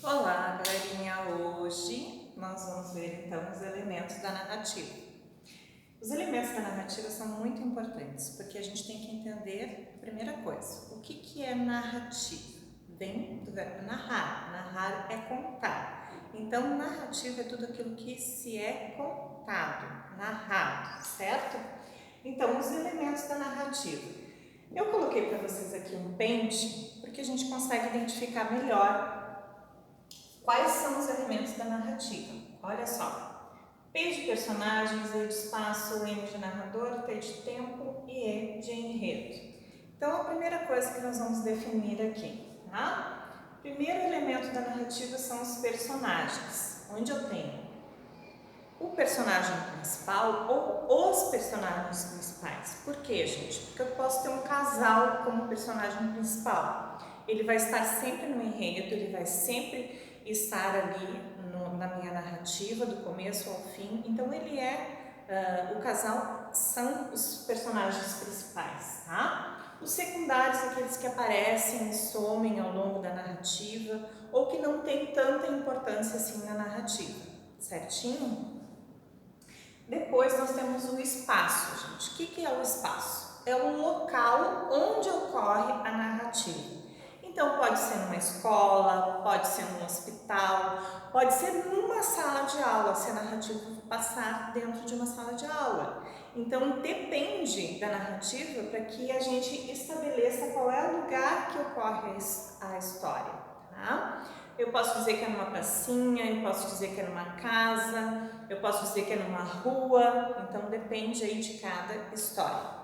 Olá, galerinha! Hoje nós vamos ver então os elementos da narrativa. Os elementos da narrativa são muito importantes porque a gente tem que entender a primeira coisa: o que é narrativa? Vem do verbo narrar. Narrar é contar. Então, narrativa é tudo aquilo que se é contado, narrado, certo? Então, os elementos da narrativa. Eu coloquei para vocês aqui um pente porque a gente consegue identificar melhor quais são os elementos da narrativa. Olha só: P de personagens, E de espaço, N de narrador, T de tempo e E de enredo. Então, a primeira coisa que nós vamos definir aqui, tá? O primeiro elemento da narrativa são os personagens, onde eu tenho o personagem principal ou os personagens principais. Por quê, gente? Porque eu posso ter um casal como personagem principal. Ele vai estar sempre no enredo, ele vai sempre estar ali na minha narrativa, do começo ao fim. Então, ele o casal são os personagens principais, tá? Os secundários, aqueles que aparecem e somem ao longo da narrativa ou que não tem tanta importância assim na narrativa, certinho? Depois nós temos o espaço, gente. O que é o espaço? É o local onde ocorre a narrativa. Então, pode ser numa escola, pode ser num hospital, pode ser numa sala de aula, se a narrativa passar dentro de uma sala de aula. Então, depende da narrativa para que a gente estabeleça qual é o lugar que ocorre a história, tá? Eu posso dizer que é numa pracinha, eu posso dizer que é numa casa, eu posso dizer que é numa rua, então depende aí de cada história.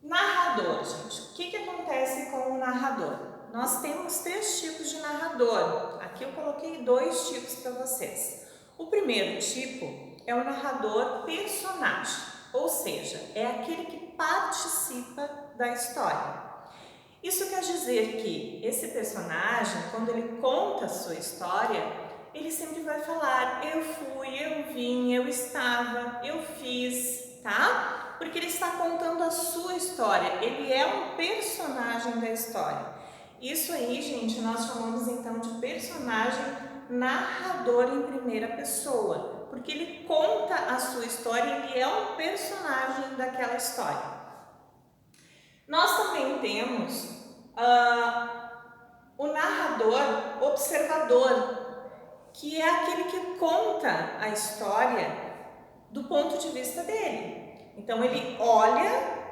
Narrador, gente. O que acontece com o narrador? Nós temos 3 tipos de narrador. Aqui eu coloquei 2 tipos para vocês. O primeiro tipo é o narrador personagem, ou seja, é aquele que participa da história. Isso quer dizer que esse personagem, quando ele conta a sua história, ele sempre vai falar: eu fui, eu vim, eu estava, eu fiz, tá? Porque ele está contando a sua história, ele é um personagem da história. Isso aí, gente, nós chamamos então de personagem narrador em primeira pessoa, porque ele conta a sua história, ele é um personagem daquela história. Nós também temos o narrador observador, que é aquele que conta a história do ponto de vista dele. Então, ele olha,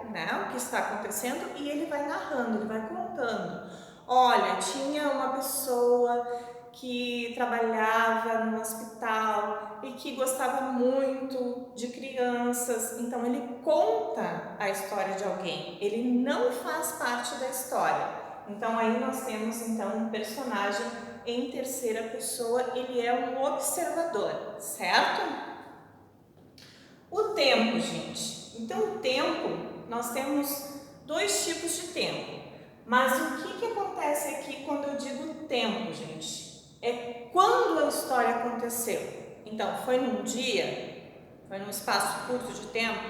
né, o que está acontecendo e ele vai narrando, ele vai contando. Olha, tinha uma pessoa que trabalhava no hospital e que gostava muito de crianças, então ele conta a história de alguém, ele não faz parte da história. Então aí nós temos então um personagem em terceira pessoa, ele é um observador, certo? O tempo, gente. Então o tempo, nós temos 2 tipos de tempo, mas o que acontece aqui quando eu digo tempo, gente? É quando a história aconteceu. Então, foi num dia, foi num espaço curto de tempo,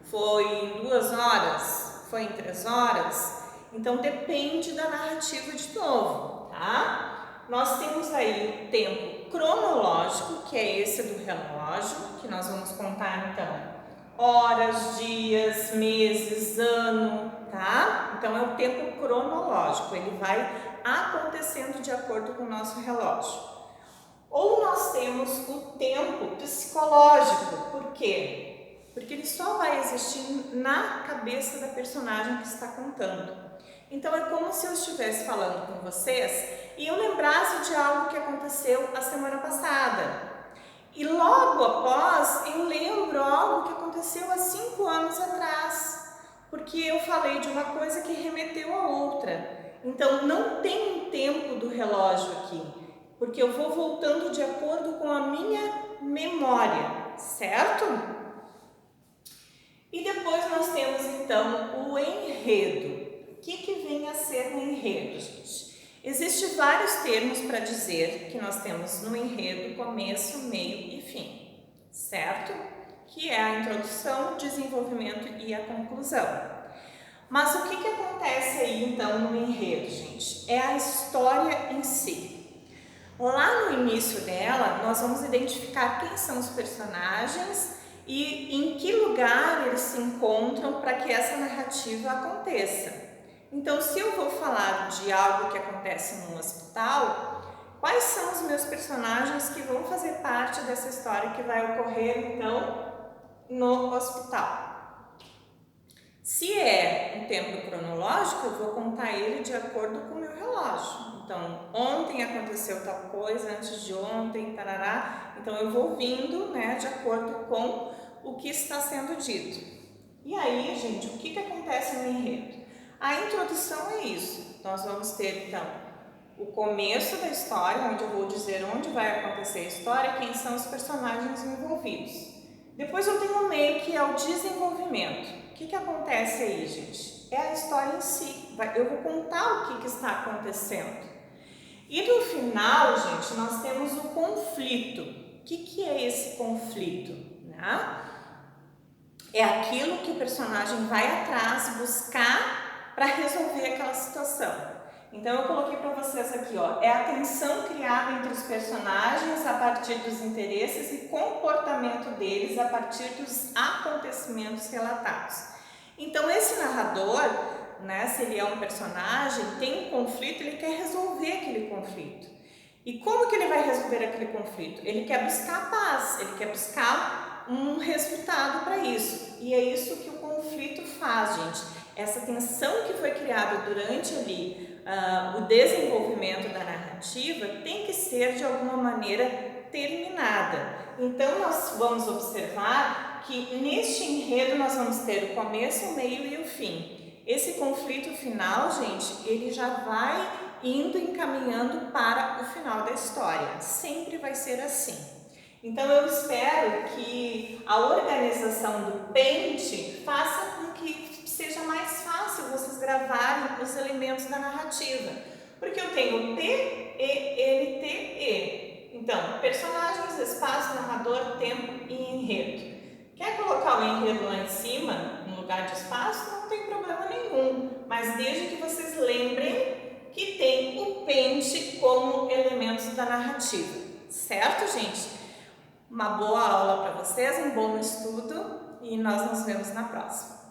foi em 2 horas, foi em 3 horas. Então, depende da narrativa de novo, tá? Nós temos aí o tempo cronológico, que é esse do relógio, que nós vamos contar então horas, dias, meses, ano, tá? Então, é o tempo cronológico, ele vai acontecendo de acordo com o nosso relógio. Ou nós temos o tempo psicológico. Por quê? Porque ele só vai existir na cabeça da personagem que está contando. Então, é como se eu estivesse falando com vocês e eu lembrasse de algo que aconteceu a semana passada. E logo após, eu lembro algo que aconteceu há 5 anos atrás, porque eu falei de uma coisa que remeteu a outra. Então, não tem um tempo do relógio aqui, porque eu vou voltando de acordo com a minha memória, certo? E depois nós temos, então, o enredo. O que vem a ser o enredo, gente? Existem vários termos para dizer que nós temos no enredo começo, meio e fim, certo? Que é a introdução, o desenvolvimento e a conclusão. Mas o que acontece aí, então, no enredo, gente? É a história em si. Lá no início dela, nós vamos identificar quem são os personagens e em que lugar eles se encontram para que essa narrativa aconteça. Então, se eu vou falar de algo que acontece no hospital, quais são os meus personagens que vão fazer parte dessa história que vai ocorrer, então, no hospital? Se é um tempo cronológico, eu vou contar ele de acordo com o meu relógio. Então, ontem aconteceu tal coisa, antes de ontem, tarará. Então, eu vou vindo, né, de acordo com o que está sendo dito. E aí, gente, o que acontece no enredo? A introdução é isso. Nós vamos ter, então, o começo da história, onde eu vou dizer onde vai acontecer a história, quem são os personagens envolvidos. Depois eu tenho o meio, que é o desenvolvimento. O que acontece aí, gente? É a história em si. Eu vou contar o que está acontecendo. E no final, gente, nós temos o conflito. O que é esse conflito? Né? É aquilo que o personagem vai atrás buscar para resolver aquela situação. Então eu coloquei para vocês aqui, ó, é a tensão criada entre os personagens a partir dos interesses e comportamento deles a partir dos acontecimentos relatados. Então esse narrador, né, se ele é um personagem, tem um conflito, ele quer resolver aquele conflito. E como que ele vai resolver aquele conflito? Ele quer buscar paz, ele quer buscar um resultado para isso. E é isso que o conflito faz, gente. Essa tensão que foi criada durante ali o desenvolvimento da narrativa tem que ser de alguma maneira terminada. Então nós vamos observar que neste enredo nós vamos ter o começo, o meio e o fim. Esse conflito final, gente, ele já vai indo encaminhando para o final da história. Sempre vai ser assim. Então eu espero que a organização do pente faça com que seja mais fácil vocês gravarem os elementos da narrativa. Porque eu tenho T, E, L, T, E. Então, personagens, espaço, narrador, tempo e enredo. Quer colocar o enredo lá em cima, no lugar de espaço? Não tem problema nenhum. Mas desde que vocês lembrem que tem o pente como elementos da narrativa. Certo, gente? Uma boa aula para vocês, um bom estudo e nós nos vemos na próxima.